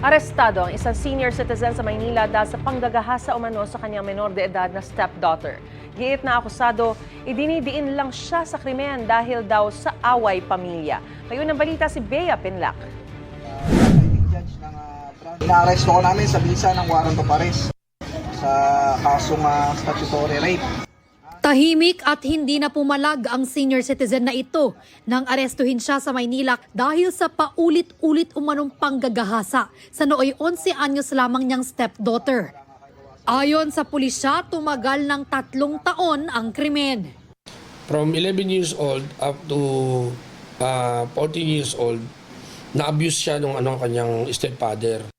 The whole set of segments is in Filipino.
Arestado ang isang senior citizen sa Maynila dahil sa panggagahasa umano sa kanyang menor de edad na stepdaughter. Giit na akusado, idinidiin lang siya sa krimen dahil daw sa away pamilya. Ngayon ang balita si Bea Pinlac. Ina-aresto ko namin sa bisa ng warrant of arrest sa kasong statutory rape. Tahimik at hindi na pumalag ang senior citizen na ito nang arestuhin siya sa Maynila dahil sa paulit-ulit umanong panggagahasa sa nooy 11 anyos lamang niyang stepdaughter. Ayon sa pulisya, tumagal ng 3 taon ang krimen. From 11 years old up to 14 years old, na-abuse siya ng kanyang stepfather.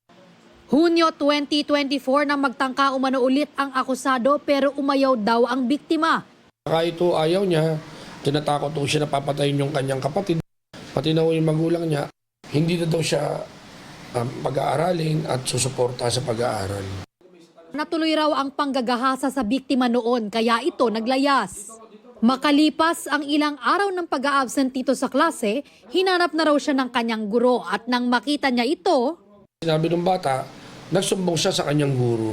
Hunyo 2024 nang magtangka umano ulit ang akusado pero umayaw daw ang biktima. Kahit ito ayaw niya, tinatakot daw siya na papatayin yung kanyang kapatid. Pati na yung magulang niya, hindi na daw siya pag-aaralin at susuporta sa pag-aaral. Natuloy raw ang panggagahasa sa biktima noon kaya ito naglayas. Makalipas ang ilang araw ng pag-a-absent dito sa klase, hinanap na raw siya ng kanyang guro at nang makita niya ito, Sinabi ng bata, nagsumbong siya sa kanyang guro.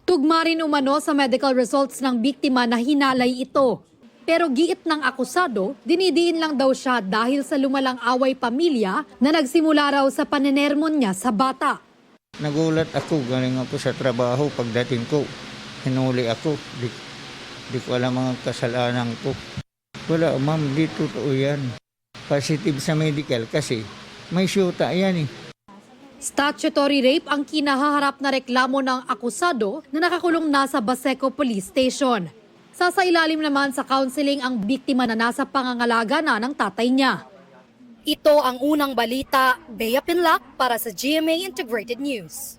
tugma rin umano sa medical results ng biktima na hinalay ito. Pero giit ng akusado, dinidiin lang daw siya dahil sa lumalang away pamilya na nagsimula raw sa panenermon niya sa bata. Nagulat ako, galing ako sa trabaho. Pagdating ko, hinuli ako. Di ko alam ang kasalanan ko. Wala, ma'am, di totoo yan. Positive sa medical kasi may syuta yan eh. Statutory rape ang kinahaharap na reklamo ng akusado na nakakulong nasa Baseco Police Station. Sasailalim naman sa counseling ang biktima na nasa pangangalaga na ng tatay niya. Ito ang unang balita, Bea Pinlac para sa GMA Integrated News.